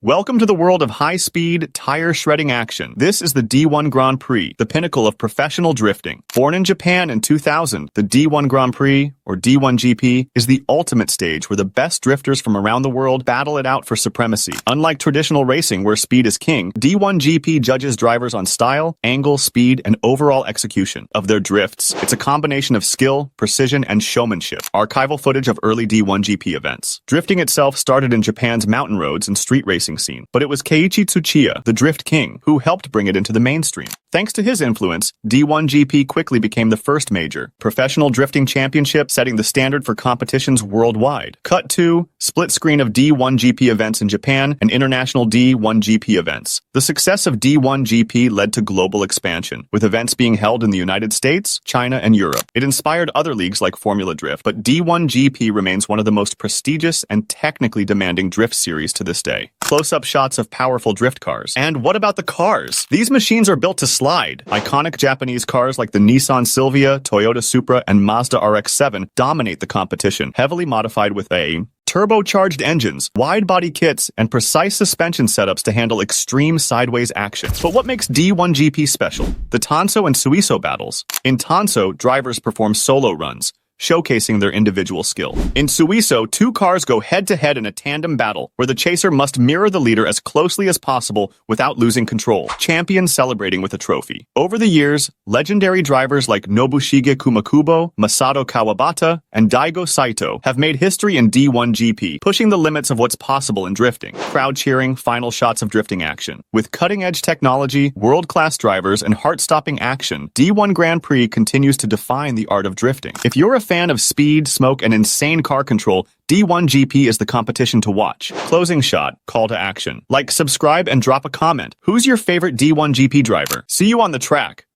Welcome to the world of high-speed, tire-shredding action. This is the D1 Grand Prix, the pinnacle of professional drifting. Born in Japan in 2000, the D1 Grand Prix, or D1 GP, is the ultimate stage where the best drifters from around the world battle it out for supremacy. Unlike traditional racing where speed is king, D1 GP judges drivers on style, angle, speed, and overall execution of their drifts. It's a combination of skill, precision, and showmanship. Archival footage of early D1 GP events. Drifting itself started in Japan's mountain roads and street racing scene, but it was Keiichi Tsuchiya, the drift king, who helped bring it into the mainstream. Thanks to his influence, D1 GP quickly became the first major professional drifting championship, setting the standard for competitions worldwide. Cut to split screen of D1 GP events in Japan and international D1 GP events. The success of D1 GP led to global expansion, with events being held in the United States, China, and Europe. It inspired other leagues like Formula Drift, but D1 GP remains one of the most prestigious and technically demanding drift series to this day. Close-up shots of powerful drift cars. And what about the cars? These machines are built to slide. Iconic Japanese cars like the Nissan Silvia, Toyota Supra, and Mazda RX-7 dominate the competition, heavily modified with turbocharged engines, wide-body kits, and precise suspension setups to handle extreme sideways action. But what makes D1 GP special? The Tanso and Suiso battles. In Tanso, drivers perform solo runs, showcasing their individual skill. In Suiso, two cars go head-to-head in a tandem battle, where the chaser must mirror the leader as closely as possible without losing control, champions celebrating with a trophy. Over the years, legendary drivers like Nobushige Kumakubo, Masato Kawabata, and Daigo Saito have made history in D1 GP, pushing the limits of what's possible in drifting. Crowd cheering, final shots of drifting action. With cutting-edge technology, world-class drivers, and heart-stopping action, D1 Grand Prix continues to define the art of drifting. If you're a fan of speed, smoke, and insane car control, D1 GP is the competition to watch. Closing shot, call to action. Like, subscribe, and drop a comment. Who's your favorite D1 GP driver? See you on the track.